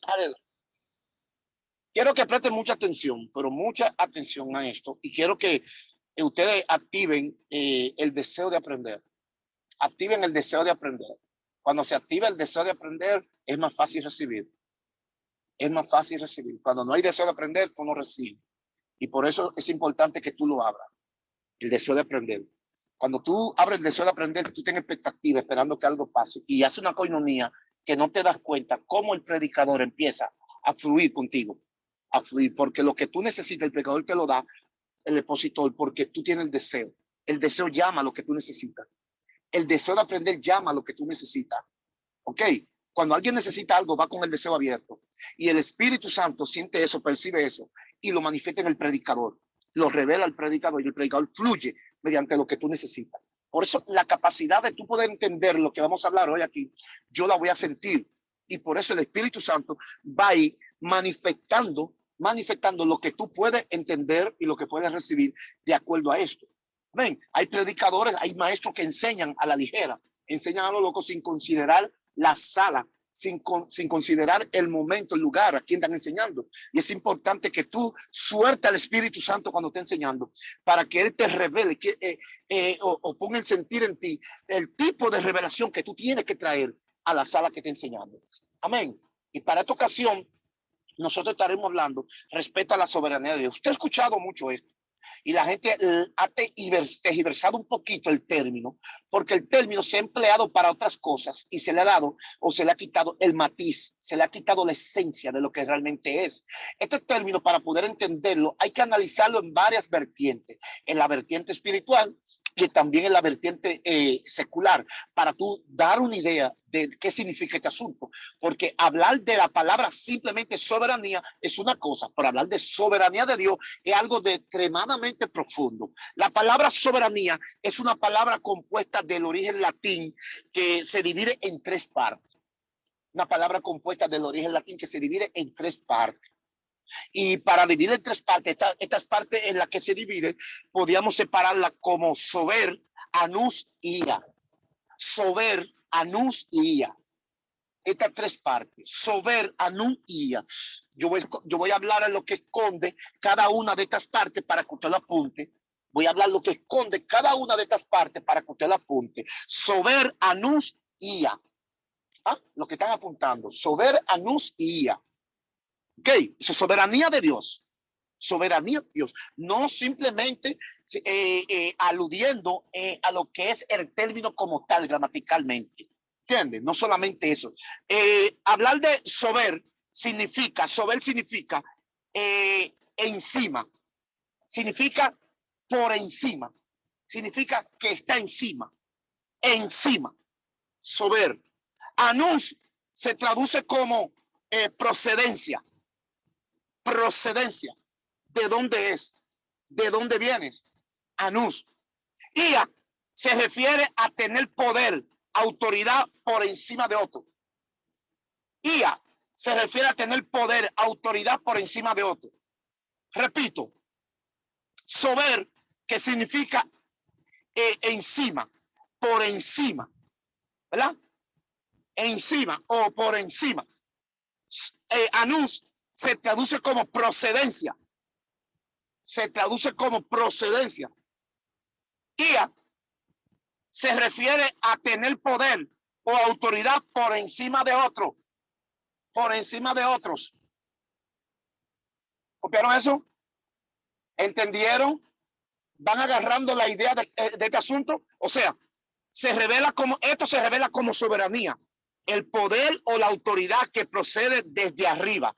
A ver, quiero que presten mucha atención, pero mucha atención a esto. Y quiero que ustedes activen el deseo de aprender. Activen el deseo de aprender. Cuando se activa el deseo de aprender, es más fácil recibir. Es más fácil recibir. Cuando no hay deseo de aprender, tú no recibes. Y por eso es importante que tú lo abras. El deseo de aprender. Cuando tú abres el deseo de aprender, tú tienes expectativa, esperando que algo pase. Y hace una coinonía que no te das cuenta cómo el predicador empieza a fluir contigo. A fluir. Porque lo que tú necesitas, el predicador te lo da, el expositor, porque tú tienes el deseo. El deseo llama a lo que tú necesitas. El deseo de aprender llama a lo que tú necesitas. ¿Ok? Cuando alguien necesita algo, va con el deseo abierto. Y el Espíritu Santo siente eso, percibe eso, y lo manifiesta en el predicador. Lo revela al predicador y el predicador fluye mediante lo que tú necesitas. Por eso la capacidad de tú poder entender lo que vamos a hablar hoy aquí, yo la voy a sentir. Y por eso el Espíritu Santo va a ir manifestando lo que tú puedes entender y lo que puedes recibir de acuerdo a esto. Ven, hay predicadores, hay maestros que enseñan a la ligera, enseñan a los locos sin considerar la sala, sin considerar el momento, el lugar a quien están enseñando. Y es importante que tú sueltes al Espíritu Santo cuando esté enseñando, para que Él te revele o ponga en sentir en ti el tipo de revelación que tú tienes que traer a la sala que está enseñando. Amén. Y para esta ocasión, nosotros estaremos hablando respecto a la soberanía de Dios. Usted ha escuchado mucho esto. Y la gente ha tergiversado un poquito el término, porque el término se ha empleado para otras cosas y se le ha dado o se le ha quitado el matiz, se le ha quitado la esencia de lo que realmente es. Este término, para poder entenderlo, hay que analizarlo en varias vertientes, en la vertiente espiritual y también en la vertiente secular, para tú dar una idea de qué significa este asunto. Porque hablar de la palabra simplemente soberanía es una cosa, pero hablar de soberanía de Dios es algo de extremadamente profundo. La palabra soberanía es una palabra compuesta del origen latín que se divide en tres partes. Una palabra compuesta del origen latín que se divide en tres partes. Y para dividir en tres partes, estas partes en las que se divide, podíamos separarla como sober, anus y ia. Sober, anus y ia. Estas tres partes, sober, anus y ia. Yo voy a hablar en lo que esconde cada una de estas partes para que usted lo apunte. Voy a hablar lo que esconde cada una de estas partes para que usted lo apunte. Sober, anus y ia. ¿Ah? Lo que están apuntando. Sober, anus y ia. Ok, eso es soberanía de Dios. Soberanía de Dios. No simplemente aludiendo a lo que es el término como tal gramaticalmente. ¿Entiendes? No solamente eso. Hablar de sober significa encima. Significa por encima. Significa que está encima. Encima. Sober. Anus se traduce como procedencia. Procedencia. ¿De dónde es? ¿De dónde vienes? Anus. Ia se refiere a tener poder, autoridad por encima de otro. Ia se refiere a tener poder, autoridad por encima de otro. Repito, sober, que significa encima, por encima, ¿verdad? Encima o por encima. Anus se traduce como procedencia. Se traduce como procedencia. Ia se refiere a tener poder o autoridad por encima de otro. Por encima de otros. ¿Copiaron eso? ¿Entendieron? ¿Van agarrando la idea de este asunto? O sea, esto se revela como soberanía. El poder o la autoridad que procede desde arriba.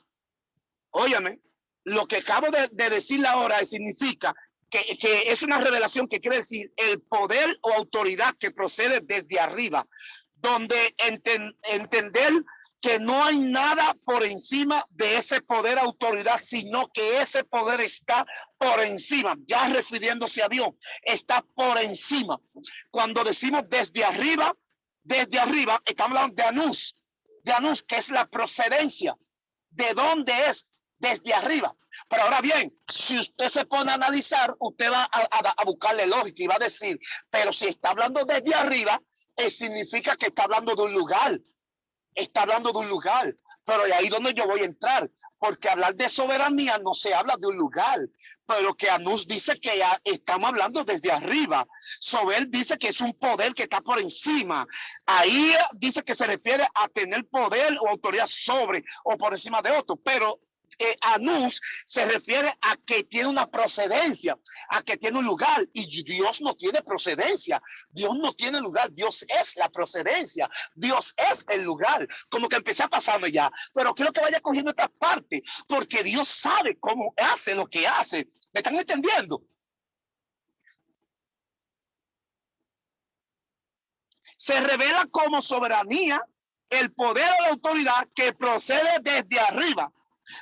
Óyame, lo que acabo de decir ahora significa que es una revelación que quiere decir el poder o autoridad que procede desde arriba, donde entender que no hay nada por encima de ese poder, autoridad, sino que ese poder está por encima, ya refiriéndose a Dios, está por encima. Cuando decimos desde arriba, estamos hablando de anus, que es la procedencia. ¿De dónde es? Desde arriba. Pero ahora bien, si usted se pone a analizar, usted va a buscarle lógica y va a decir, pero si está hablando desde arriba, significa que está hablando de un lugar. Está hablando de un lugar. Pero ahí donde yo voy a entrar, porque hablar de soberanía no se habla de un lugar, pero que Anús dice que ya estamos hablando desde arriba. Sobel dice que es un poder que está por encima. Ahí dice que se refiere a tener poder o autoridad sobre o por encima de otro, pero Anús se refiere a que tiene una procedencia, a que tiene un lugar, y Dios no tiene procedencia, Dios no tiene lugar, Dios es la procedencia, Dios es el lugar. Como que empecé a pasarme ya, pero quiero que vaya cogiendo esta parte, porque Dios sabe cómo hace lo que hace. ¿Me están entendiendo? Se revela como soberanía el poder o la autoridad que procede desde arriba.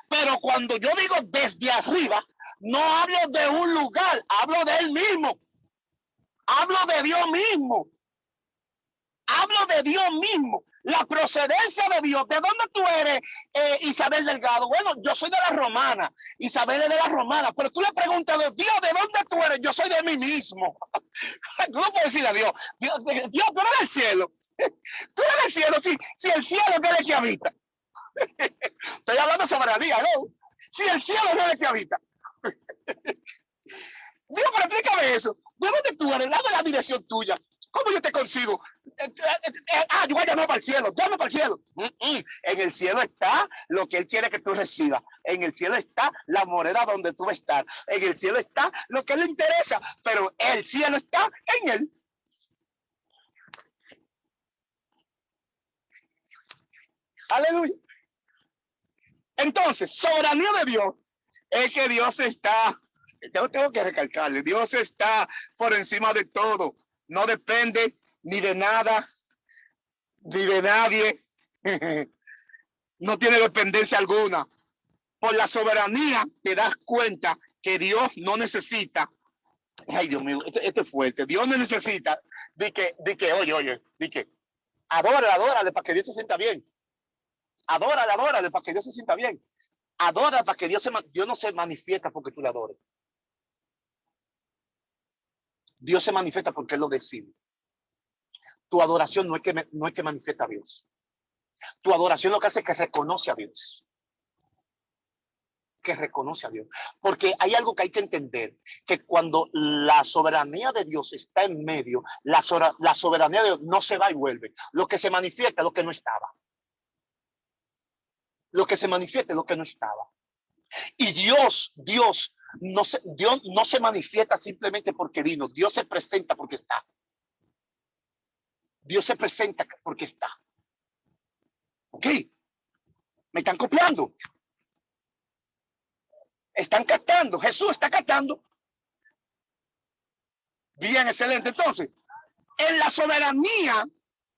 Pero cuando yo digo desde arriba, no hablo de un lugar, hablo de él mismo. Hablo de Dios mismo. Hablo de Dios mismo. La procedencia de Dios. ¿De dónde tú eres, Isabel Delgado? Bueno, yo soy de la Romana. Isabel es de la Romana. Pero tú le preguntas a Dios, ¿de dónde tú eres? Yo soy de mí mismo. Tú no puedes decirle a Dios, Dios, tú eres del cielo. Tú eres del cielo. Si el cielo es el que habita. Estoy hablando de soberanía, ¿no? Si el cielo es el que habita. Dios, pero explícame eso. ¿De dónde tú eres? Dame la dirección tuya. ¿Cómo yo te consigo? Yo voy a llamar para el cielo. Llama para el cielo. En el cielo está lo que Él quiere que tú recibas. En el cielo está la morada donde tú vas a estar. En el cielo está lo que le interesa. Pero el cielo está en Él. Aleluya. Entonces, soberanía de Dios es que Dios está, yo tengo que recalcarle, Dios está por encima de todo, no depende ni de nada, ni de nadie, no tiene dependencia alguna. Por la soberanía te das cuenta que Dios no necesita, ay Dios mío, esto es fuerte, Dios no necesita de que oye, de que adórale para que Dios se sienta bien, adórale para que Dios se sienta bien. Adora para que Dios no se manifiesta porque tú le adores. Dios se manifiesta porque Él lo decide. Tu adoración no es que manifiesta a Dios. Tu adoración lo que hace es que reconoce a Dios. Que reconoce a Dios. Porque hay algo que hay que entender, que cuando la soberanía de Dios está en medio, la soberanía de Dios no se va y vuelve. Lo que se manifiesta es lo que no estaba. Lo que se manifiesta es lo que no estaba. Y Dios no se manifiesta simplemente porque vino. Dios se presenta porque está. Dios se presenta porque está. ¿Ok? ¿Me están copiando? ¿Están captando? Jesús está captando. Bien, excelente. Entonces, en la soberanía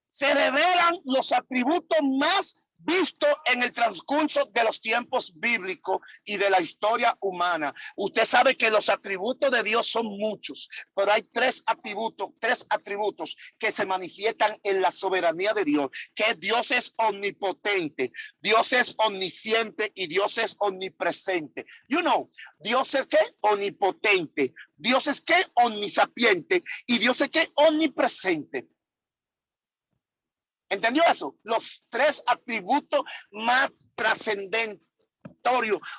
se revelan los atributos más vistos en el transcurso de los tiempos bíblicos y de la historia humana. Usted sabe que los atributos de Dios son muchos, pero hay tres atributos que se manifiestan en la soberanía de Dios, que Dios es omnipotente, Dios es omnisciente y Dios es omnipresente. Dios es ¿qué? Omnipotente, Dios es ¿qué? Omnisapiente y Dios es ¿qué? Omnipresente. ¿Entendió eso? Los tres atributos más trascendentales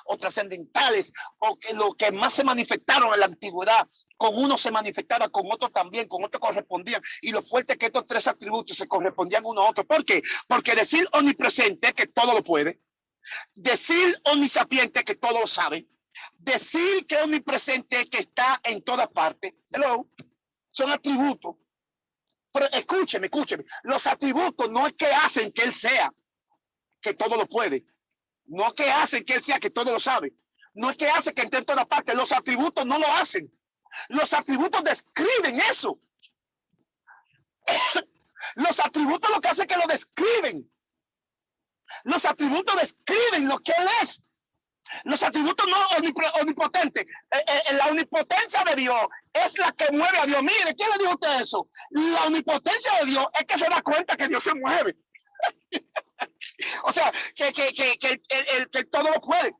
o trascendentales, o que lo que más se manifestaron en la antigüedad. Con uno se manifestaba, con otro también, con otro correspondían. Y lo fuerte es que estos tres atributos se correspondían uno a otro. ¿Por qué? Porque decir omnipresente, que todo lo puede. Decir omnisapiente, que todo lo sabe. Decir que omnipresente, que está en todas partes. Hello. Son atributos. Pero escúcheme. Los atributos no es que hacen que Él sea, que todo lo puede. No es que hacen que Él sea, que todo lo sabe. No es que hace que esté en toda parte. Los atributos no lo hacen. Los atributos describen eso. Los atributos lo que hacen es que lo describen. Los atributos describen lo que Él es. Los atributos no omnipotentes. La omnipotencia de Dios es la que mueve a Dios. Mire, ¿quién le dijo usted eso? La omnipotencia de Dios es que se da cuenta que Dios se mueve. O sea, que todo lo puede.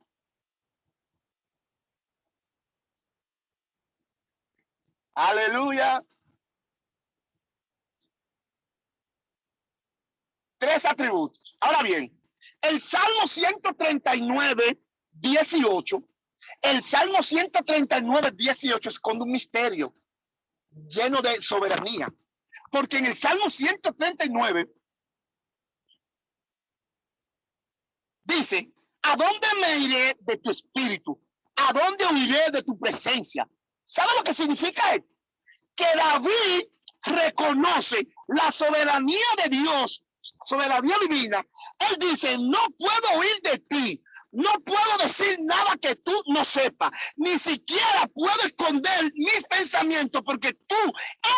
Aleluya. Tres atributos. Ahora bien, El Salmo 139, 18. El Salmo 139, 18 esconde un misterio lleno de soberanía. Porque en el Salmo 139 dice, ¿a dónde me iré de tu espíritu? ¿A dónde huiré de tu presencia? ¿Sabe lo que significa esto? Que David reconoce la soberanía de Dios, soberanía divina. Él dice, no puedo huir de ti. No puedo decir nada que tú no sepas. Ni siquiera puedo esconder mis pensamientos porque tú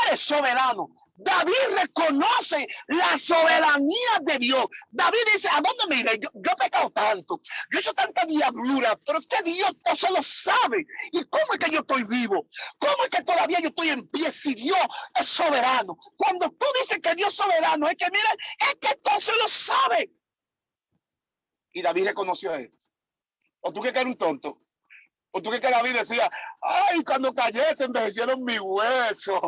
eres soberano. David reconoce la soberanía de Dios. David dice, ¿a dónde me iré? Yo he pecado tanto. Yo he hecho tanta diablura, pero que Dios no se lo sabe. ¿Y cómo es que yo estoy vivo? ¿Cómo es que todavía yo estoy en pie si Dios es soberano? Cuando tú dices que Dios es soberano, es que mira, es que entonces lo sabe. Y David reconoció esto. ¿O tú que eres un tonto? ¿O tú que David decía, ay, cuando callé se envejecieron mis huesos?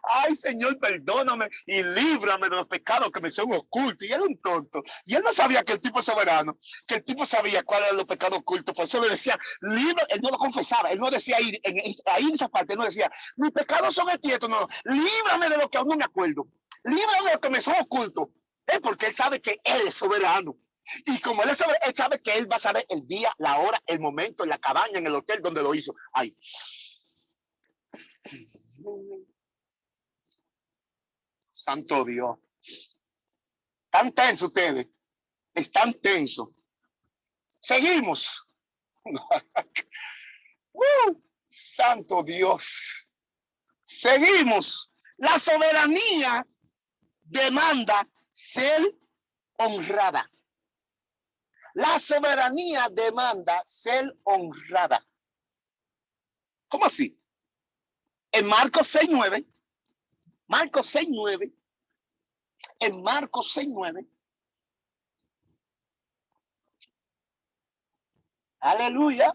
Ay, Señor, perdóname y líbrame de los pecados que me son ocultos. Y él es un tonto. Y él no sabía que el tipo es soberano, que el tipo sabía cuáles eran los pecados ocultos. Por eso le decía, líbrame. Él no lo confesaba. Él no decía ahí en esa parte, él no decía, mis pecados son estos. No, líbrame de lo que aún no me acuerdo. Líbrame de lo que me son ocultos. Es porque él sabe que él es soberano. Y como él sabe que él va a saber el día, la hora, el momento, en la cabaña, en el hotel donde lo hizo. Ay. Santo Dios. Están tensos ustedes. Están tensos. Seguimos. Santo Dios. Seguimos. La soberanía demanda ser honrada. La soberanía demanda ser honrada. ¿Cómo así? En Marcos 6:9, Marcos 6:9, en Marcos 6:9, aleluya.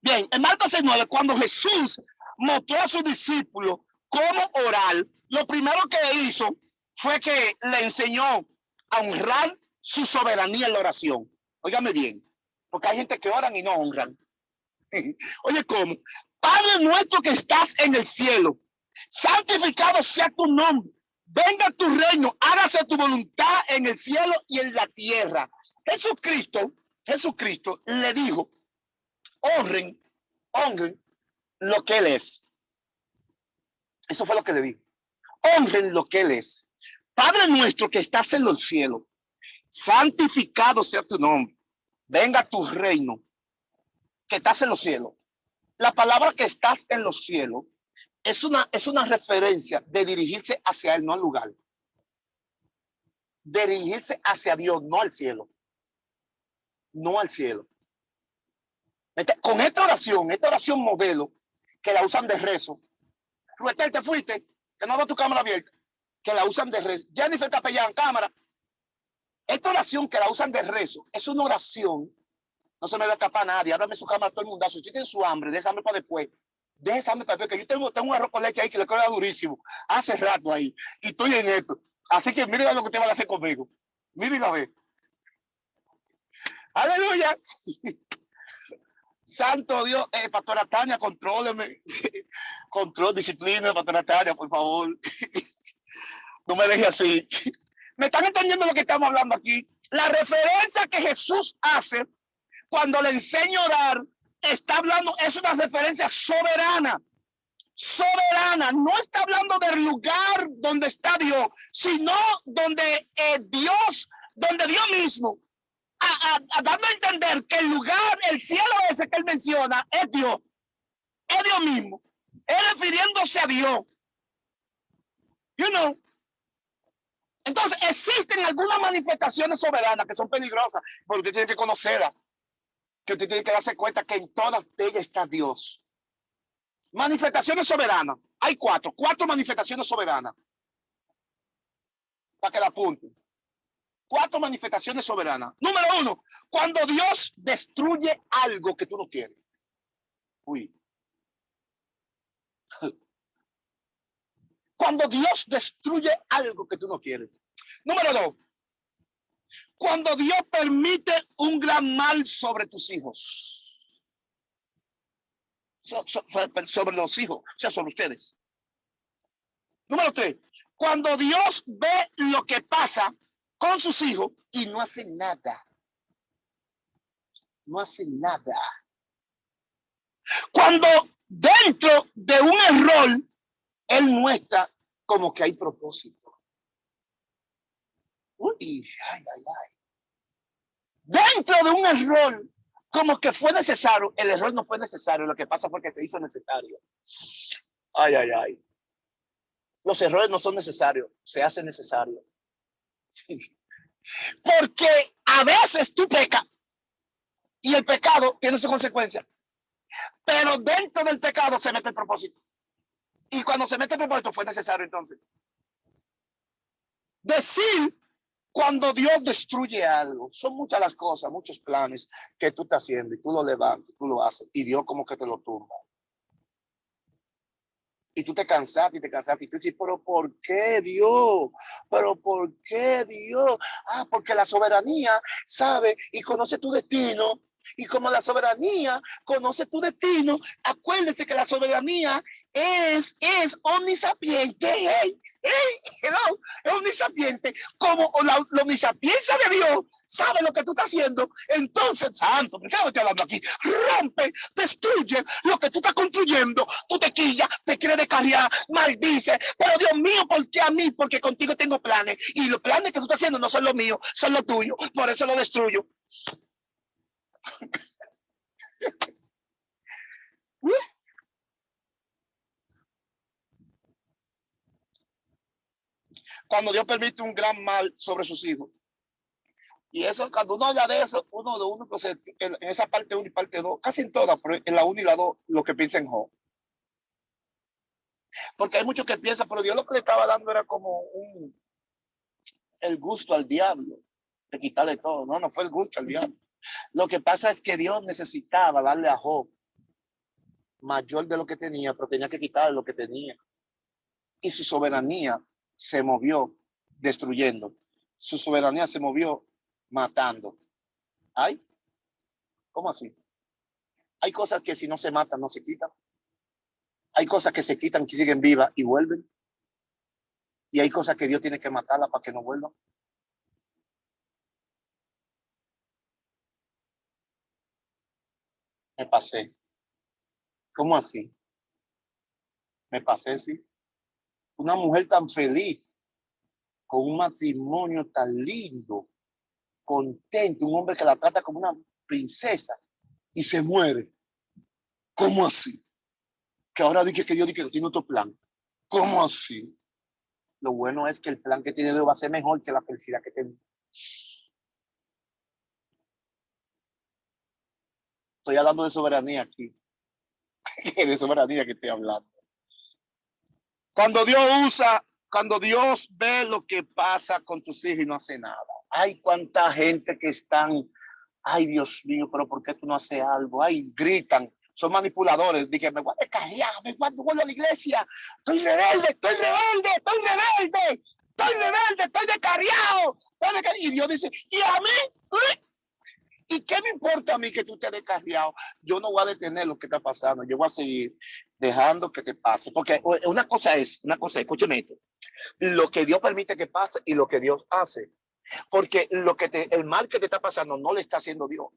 Bien, en Marcos 6:9, cuando Jesús mostró a sus discípulos cómo orar, lo primero que hizo fue que le enseñó a honrar su soberanía en la oración. Óigame bien, porque hay gente que oran y no honran. Oye, ¿cómo? Padre nuestro que estás en el cielo, santificado sea tu nombre. Venga tu reino, hágase tu voluntad en el cielo y en la tierra. Jesucristo le dijo, honren lo que él es. Eso fue lo que le dijo. Honren lo que él es. Padre nuestro que estás en los cielos, santificado sea tu nombre. Venga tu reino, que estás en los cielos. La palabra que estás en los cielos es una referencia de dirigirse hacia él, no al lugar. De dirigirse hacia Dios, no al cielo. No al cielo. Con esta oración modelo, que la usan de rezo. Ruetel, te fuiste, que no veo tu cámara abierta, que la usan de rezo. Jennifer Capellán, cámara. Esta oración que la usan de rezo es una oración. No se me va a escapar nadie. Ábrame su cámara a todo el mundo. Si usted tiene su hambre, déjame hambre para después. Déjame hambre para después. Que yo tengo un arroz con leche ahí que le queda durísimo. Hace rato ahí. Y estoy en esto. Así que miren lo que te van a hacer conmigo. Miren a ver. Aleluya. Santo Dios. Pastora Tania, contróleme. Control, disciplina, Pastora Tania, por favor. No me deje así. ¿Me están entendiendo lo que estamos hablando aquí? La referencia que Jesús hace cuando le enseña a orar, está hablando, es una referencia soberana. Soberana, no está hablando del lugar donde está Dios, sino donde Dios mismo, dando a entender que el lugar, el cielo ese que él menciona, es Dios mismo, es refiriéndose a Dios. You know. Entonces, existen algunas manifestaciones soberanas que son peligrosas, porque usted tiene que conocerlas, que usted tiene que darse cuenta que en todas ellas está Dios. Manifestaciones soberanas. Hay cuatro manifestaciones soberanas. Para que la apunten. 4 manifestaciones soberanas. Número 1, cuando Dios destruye algo que tú no quieres. Uy. Cuando Dios destruye algo que tú no quieres. Número 2, Cuando Dios permite un gran mal sobre tus hijos. Sobre los hijos, o sea, sobre ustedes. Número 3. Cuando Dios ve lo que pasa con sus hijos y no hace nada. No hace nada. Cuando dentro de un error, Él muestra como que hay propósito. Uy, ay, ay, ay. Dentro de un error, como que fue necesario, el error no fue necesario, lo que pasa fue que se hizo necesario. Ay, ay, ay. Los errores no son necesarios, se hacen necesarios. Porque a veces tú pecas y el pecado tiene su consecuencia. Pero dentro del pecado se mete el propósito. Y cuando se mete el propósito fue necesario entonces. Decir cuando Dios destruye algo, son muchas las cosas, muchos planes que tú estás haciendo y tú lo levantas, tú lo haces y Dios como que te lo tumba. Y tú te cansaste y tú dices, pero ¿por qué Dios? ¿Pero por qué Dios? Ah, porque la soberanía sabe y conoce tu destino. Y como la soberanía conoce tu destino, acuérdese que la soberanía es omnisapiente. Hello, es omnisapiente. Como la omnisapiencia de Dios sabe lo que tú estás haciendo, entonces, santo, ¿qué estoy hablando aquí? Rompe, destruye lo que tú estás construyendo. Tú te quillas, te quieres descarriar, maldice. Pero Dios mío, ¿por qué a mí? Porque contigo tengo planes. Y los planes que tú estás haciendo no son los míos, son los tuyos. Por eso lo destruyo. Cuando Dios permite un gran mal sobre sus hijos. Y eso, cuando uno habla de eso, uno pues, en esa parte 1 y parte 2, casi en todas, pero en la 1 y la 2, lo que piensa en Job. Porque hay muchos que piensan, pero Dios lo que le estaba dando era como el gusto al diablo, de quitarle todo. No, no fue el gusto al diablo. Lo que pasa es que Dios necesitaba darle a Job mayor de lo que tenía, pero tenía que quitarle lo que tenía. Y su soberanía se movió destruyendo. Su soberanía se movió matando. ¿Ay? ¿Cómo así? Hay cosas que si no se matan, no se quitan. Hay cosas que se quitan, que siguen vivas y vuelven. Y hay cosas que Dios tiene que matarlas para que no vuelvan. Me pasé. ¿Cómo así? Me pasé, sí. Una mujer tan feliz, con un matrimonio tan lindo, contento, un hombre que la trata como una princesa y se muere. ¿Cómo así? Que ahora dice que Dios dice que tiene otro plan. ¿Cómo así? Lo bueno es que el plan que tiene Dios va a ser mejor que la felicidad que tiene. Estoy hablando de soberanía aquí. De soberanía que estoy hablando. Cuando Dios ve lo que pasa con tus hijos y no hace nada. Hay cuánta gente que están, ay Dios mío, pero ¿por qué tú no haces algo? Ay, gritan, son manipuladores. Dije, me voy a descarriar, me vuelvo a la iglesia. Estoy rebelde, estoy rebelde, estoy rebelde, estoy rebelde, estoy descarriado. Y Dios dice, ¿y a mí? ¿Y qué me importa a mí que tú estés descarriado? Yo no voy a detener lo que está pasando. Yo voy a seguir dejando que te pase. Porque una cosa es, escúcheme esto, lo que Dios permite que pase y lo que Dios hace. Porque el mal que te está pasando no le está haciendo Dios.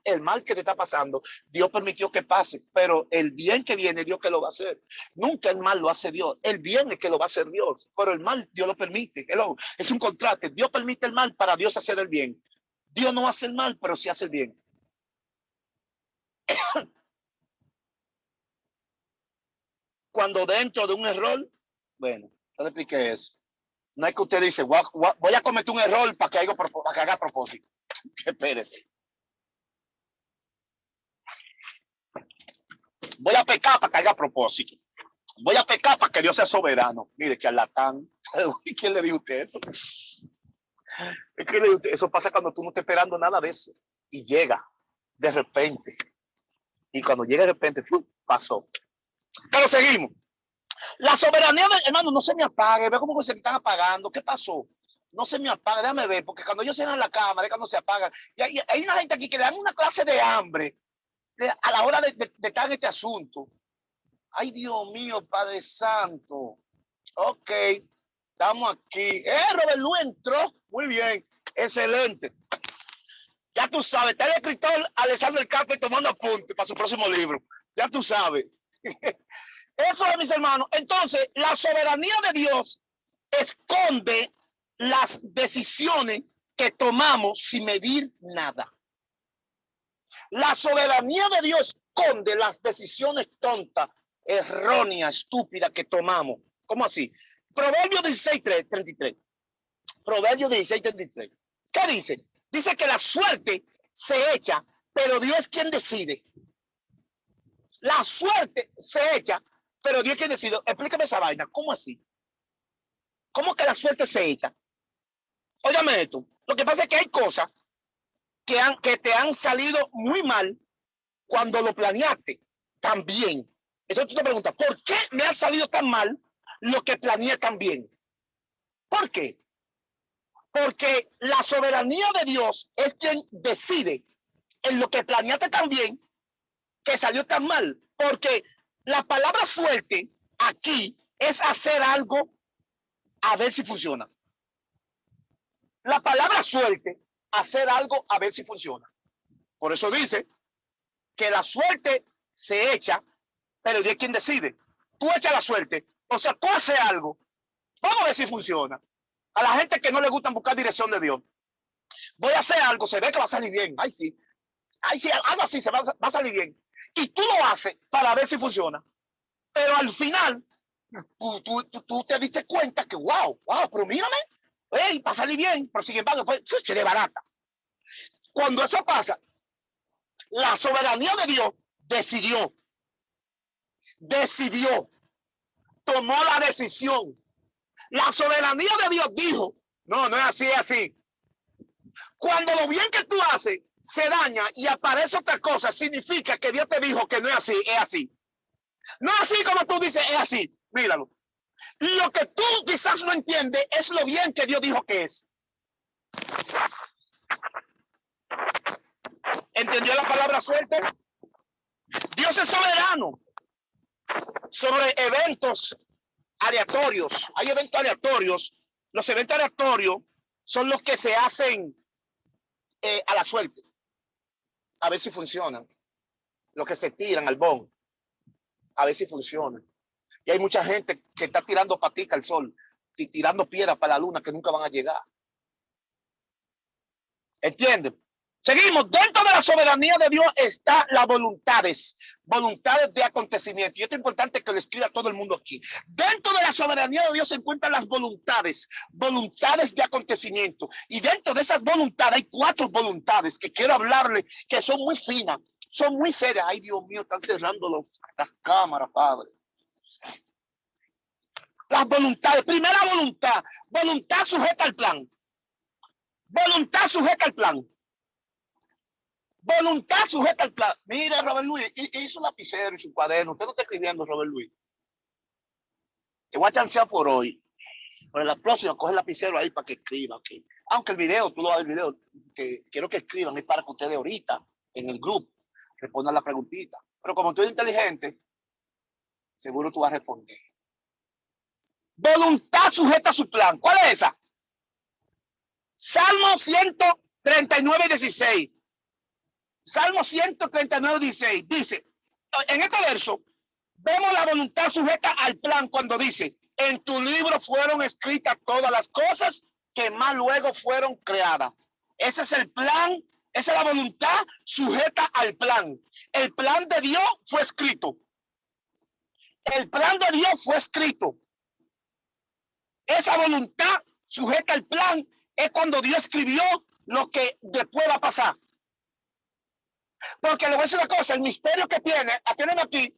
El mal que te está pasando, Dios permitió que pase, pero el bien que viene, Dios que lo va a hacer. Nunca el mal lo hace Dios. El bien es que lo va a hacer Dios, pero el mal Dios lo permite. Hello. Es un contraste. Dios permite el mal para Dios hacer el bien. Dios no hace el mal, pero sí hace el bien. Cuando dentro de un error, bueno, yo le expliqué eso. No es que usted dice, voy a cometer un error para que haga propósito. Espérese. Voy a pecar para que haga propósito. Voy a pecar para que Dios sea soberano. Mire, charlatán. ¿Quién le dijo usted eso? Es que eso pasa cuando tú no estás esperando nada de eso. Y llega de repente. Y cuando llega de repente, pasó. Pero seguimos. La soberanía, hermano, no se me apague. Ve cómo se me están apagando. ¿Qué pasó? no se me apaga, déjame ver, porque cuando yo cierro la cámara es cuando se apaga. Y hay una gente aquí que le dan una clase de hambre a la hora de estar en este asunto. Ay, Dios mío, Padre Santo. Ok, estamos aquí. Robert Luis entró. Muy bien, excelente. Ya tú sabes, está el escritor Alexander Campos tomando apuntes para su próximo libro. Ya tú sabes. Eso es, mis hermanos. Entonces, la soberanía de Dios esconde las decisiones que tomamos sin medir nada. La soberanía de Dios esconde las decisiones tontas, erróneas, estúpidas que tomamos. ¿Cómo así? Proverbios 16:33. Proverbios 16:33. ¿Qué dice? Dice que la suerte se echa, pero Dios es quien decide. La suerte se echa, pero Dios es quien decide. Explícame esa vaina. ¿Cómo así? ¿Cómo que la suerte se echa? Óigame esto. Lo que pasa es que hay cosas que te han salido muy mal cuando lo planeaste también. Entonces tú te preguntas, ¿por qué me ha salido tan mal lo que planeé tan bien? ¿Por qué? Porque la soberanía de Dios es quien decide en lo que planeaste tan bien que salió tan mal. Porque la palabra suerte aquí es hacer algo a ver si funciona. La palabra suerte, hacer algo a ver si funciona. Por eso dice que la suerte se echa, pero Dios es quien decide. Tú echas la suerte, o sea, tú haces algo. Vamos a ver si funciona. A la gente que no le gusta buscar dirección de Dios. Voy a hacer algo, se ve que va a salir bien. Ay, sí, algo así se va a salir bien. Y tú lo haces para ver si funciona. Pero al final, tú te diste cuenta que, wow, pero mírame, va a salir bien, pero sin embargo, pues, se le barata. Cuando eso pasa, la soberanía de Dios decidió, tomó la decisión. La soberanía de Dios dijo, no es así, es así. Cuando lo bien que tú haces se daña y aparece otra cosa, significa que Dios te dijo que no es así, es así. No es así como tú dices, es así. Míralo. Lo que tú quizás no entiendes es lo bien que Dios dijo que es. ¿Entendió la palabra suerte? Dios es soberano sobre eventos aleatorios. Hay eventos aleatorios. Los eventos aleatorios son los que se hacen a la suerte. A ver si funcionan. Los que se tiran al bon. A ver si funcionan. Y hay mucha gente que está tirando patica al sol y tirando piedras para la luna que nunca van a llegar. ¿Entienden? Seguimos. Dentro de la soberanía de Dios está las voluntades de acontecimiento. Y esto es importante que lo escriba todo el mundo aquí. Dentro de la soberanía de Dios se encuentran las voluntades de acontecimiento. Y dentro de esas voluntades hay 4 voluntades que quiero hablarle, que son muy finas, son muy serias. Ay, Dios mío, están cerrando las cámaras, Padre. Las voluntades. Primera voluntad sujeta al plan. Voluntad sujeta al plan. Voluntad sujeta al plan. Mira, Robert Luis, hizo un lapicero y su cuaderno. Usted no está escribiendo, Robert Luis. Te voy a chancear por hoy. Pero la próxima, coge el lapicero ahí para que escriba. Okay. Aunque el video, tú lo hagas el video, que quiero que escriban, es para que ustedes ahorita, en el grupo, respondan la preguntita. Pero como tú eres inteligente, seguro tú vas a responder. Voluntad sujeta a su plan. ¿Cuál es esa? Salmo 139:16. Salmo 139:16 dice, en este verso, vemos la voluntad sujeta al plan cuando dice, en tu libro fueron escritas todas las cosas que más luego fueron creadas. Ese es el plan, esa es la voluntad sujeta al plan. El plan de Dios fue escrito. El plan de Dios fue escrito. Esa voluntad sujeta al plan es cuando Dios escribió lo que después va a pasar. Porque le voy a decir una cosa, el misterio que tienen aquí,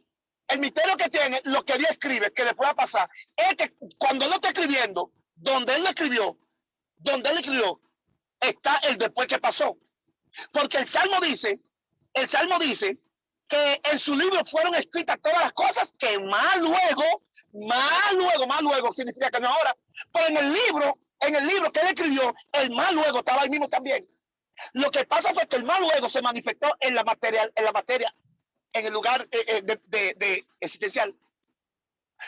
el misterio que tiene, lo que Dios escribe, que después va a pasar, es que cuando él lo está escribiendo, donde él lo escribió, está el después que pasó. Porque el Salmo dice que en su libro fueron escritas todas las cosas que más luego, significa que no ahora, pero en el libro En el libro que él escribió, el mal luego estaba ahí mismo también. Lo que pasa fue que el mal luego se manifestó en la materia, en el lugar de existencial.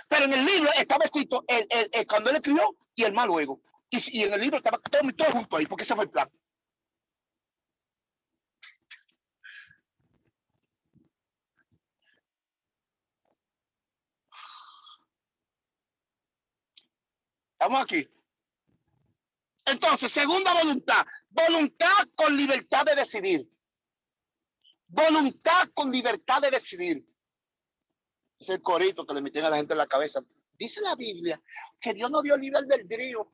Pero en el libro estaba escrito cuando él escribió y el mal luego. Y en el libro estaba todo junto ahí, porque ese fue el plan. Estamos aquí. Entonces, segunda voluntad. Voluntad con libertad de decidir. Voluntad con libertad de decidir. Es el corito que le meten a la gente en la cabeza. Dice la Biblia que Dios no dio libre albedrío.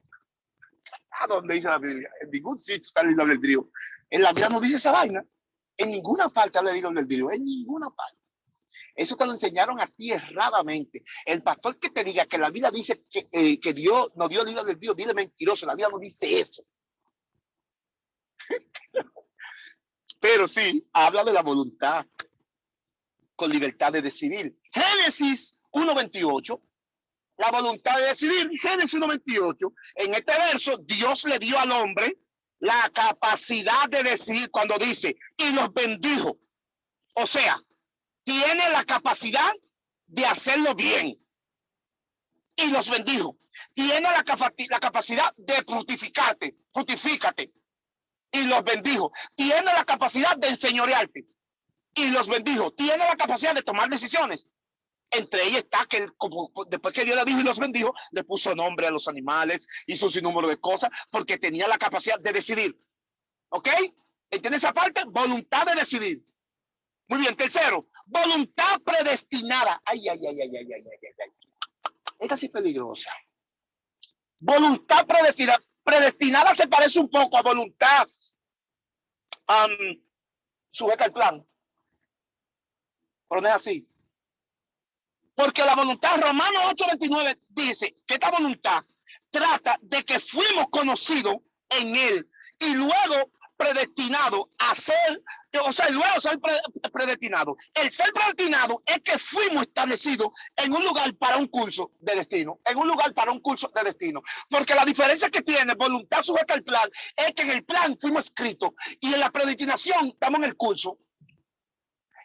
¿A dónde dice la Biblia? En ningún sitio está el libre albedrío. En la Biblia no dice esa vaina. En ninguna parte habla de libre albedrío. En ninguna parte. Eso te lo enseñaron a ti erradamente. El pastor que te diga que la Biblia dice que Dios no dio libre albedrío, dile mentiroso. La Biblia no dice eso. Pero sí, habla de la voluntad con libertad de decidir. Génesis 1:28, la voluntad de decidir. Génesis 1:28, en este verso, Dios le dio al hombre la capacidad de decidir cuando dice, y los bendijo. O sea, tiene la capacidad de hacerlo bien. Y los bendijo. Tiene la capacidad de fructifícate. Y los bendijo. Tiene la capacidad de enseñorearte. Y los bendijo. Tiene la capacidad de tomar decisiones. Entre ellas está que después que Dios le dijo y los bendijo, le puso nombre a los animales, hizo un sinnúmero de cosas, porque tenía la capacidad de decidir. ¿Ok? ¿Entiendes esa parte? Voluntad de decidir. Muy bien. Tercero, voluntad predestinada. Ay. Esta sí es peligrosa. Voluntad predestinada. Predestinada se parece un poco a voluntad sujeta al plan. Pero no es así. Porque la voluntad, Romanos 8:29 dice que esta voluntad trata de que fuimos conocidos en él y luego predestinados a ser, o sea, luego ser predestinado. El ser predestinado es que fuimos establecidos en un lugar para un curso de destino, en un lugar para un curso de destino. Porque la diferencia que tiene voluntad sujeta al plan es que en el plan fuimos escritos y en la predestinación estamos en el curso.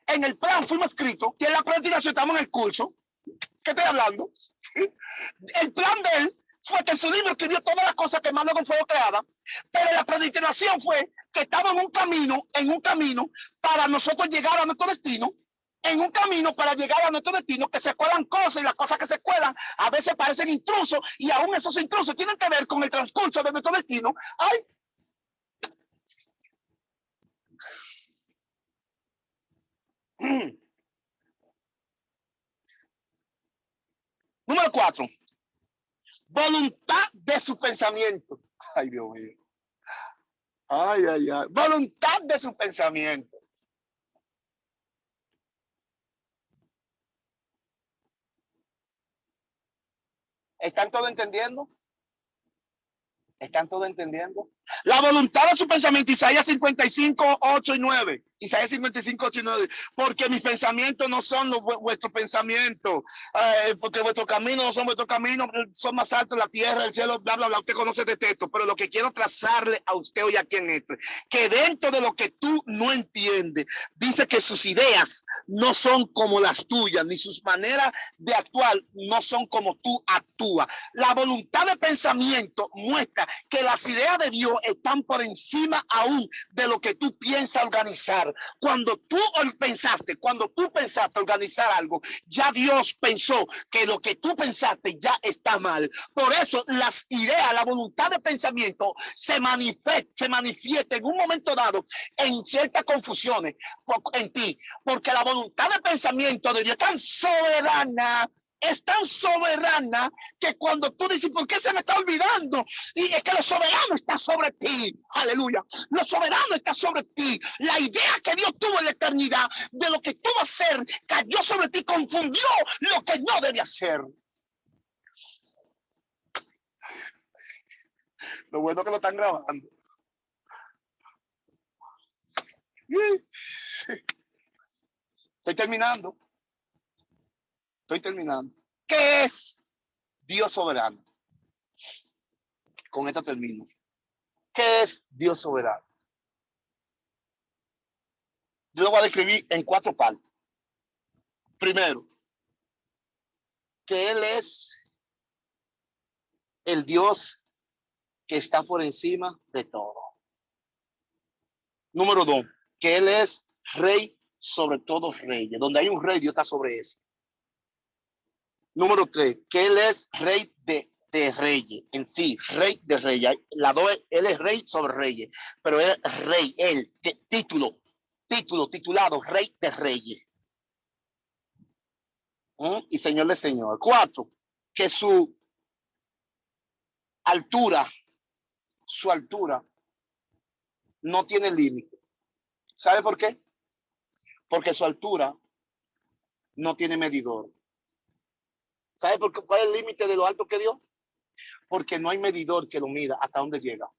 En el plan fuimos escritos y en la predestinación estamos en el curso. ¿Qué estoy hablando? El plan de él fue que en su libro escribió todas las cosas que más luego fueron creadas, pero la predestinación fue que estaba en un camino para nosotros llegar a nuestro destino, en un camino para llegar a nuestro destino, que se cuelan cosas y las cosas que se cuelan a veces parecen intrusos y aún esos intrusos tienen que ver con el transcurso de nuestro destino. ¡Ay! Número 4. Voluntad de su pensamiento. Ay, Dios mío. Ay. Voluntad de su pensamiento. ¿Están todos entendiendo? ¿Están todos entendiendo? La voluntad de su pensamiento, Isaías 55:8-9. Isaías 55:8-9. Porque mis pensamientos no son vuestros pensamientos. Porque vuestros caminos no son vuestros caminos. Son más altos la tierra, el cielo, bla, bla, bla. Usted conoce de texto. Pero lo que quiero trazarle a usted hoy aquí en esto, que dentro de lo que tú no entiendes, dice que sus ideas no son como las tuyas, ni sus maneras de actuar no son como tú actúas. La voluntad de pensamiento muestra que las ideas de Dios están por encima aún de lo que tú piensas organizar. Cuando tú pensaste organizar algo, ya Dios pensó que lo que tú pensaste ya está mal. Por eso las ideas, la voluntad de pensamiento se manifiesta en un momento dado en ciertas confusiones en ti, porque la voluntad de pensamiento de Dios es tan soberana que cuando tú dices, ¿por qué se me está olvidando? Y es que lo soberano está sobre ti. Aleluya. Lo soberano está sobre ti. La idea que Dios tuvo en la eternidad de lo que tú vas a hacer cayó sobre ti, confundió lo que no debe hacer. Lo bueno que lo están grabando. Estoy terminando. ¿Qué es Dios soberano? Con esto termino. ¿Qué es Dios soberano? Yo lo voy a describir en 4 partes. Primero, que Él es el Dios que está por encima de todo. Número 2, que Él es rey sobre todos reyes. Donde hay un rey, Dios está sobre ese. Número 3, que Él es rey de reyes en sí, rey de reyes. Él es rey sobre reyes, pero Él es rey, Él, titulado, rey de reyes. Y Señor de Señor. 4, que su altura no tiene límite. ¿Sabe por qué? Porque su altura no tiene medidor. ¿Sabe por qué? ¿Cuál es el límite de lo alto que dio? Porque no hay medidor que lo mida hasta dónde llega.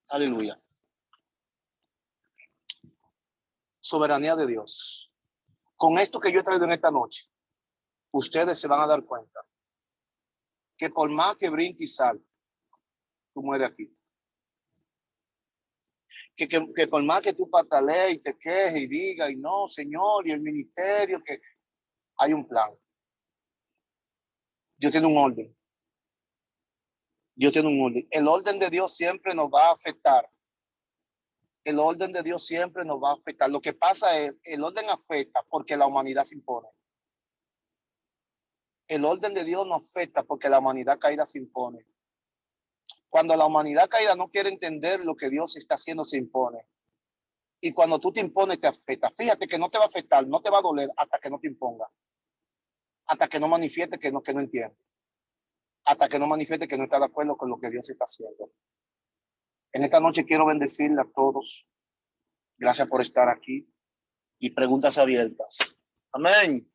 Aleluya. Soberanía de Dios. Con esto que yo he traído en esta noche, ustedes se van a dar cuenta que por más que brinque y salte, tú mueres aquí. Que por más que tú patalees y te quejes y digas, y no, Señor, y el ministerio, que hay un plan. Dios tiene un orden. Dios tiene un orden. El orden de Dios siempre nos va a afectar. El orden de Dios siempre nos va a afectar. Lo que pasa es, el orden afecta porque la humanidad se impone. El orden de Dios no afecta porque la humanidad caída se impone. Cuando la humanidad caída no quiere entender lo que Dios está haciendo, se impone. Y cuando tú te impones, te afecta. Fíjate que no te va a afectar, no te va a doler hasta que no te imponga. Hasta que no manifieste que no entiende. Hasta que no manifieste que no está de acuerdo con lo que Dios está haciendo. En esta noche quiero bendecirle a todos. Gracias por estar aquí. Y preguntas abiertas. Amén.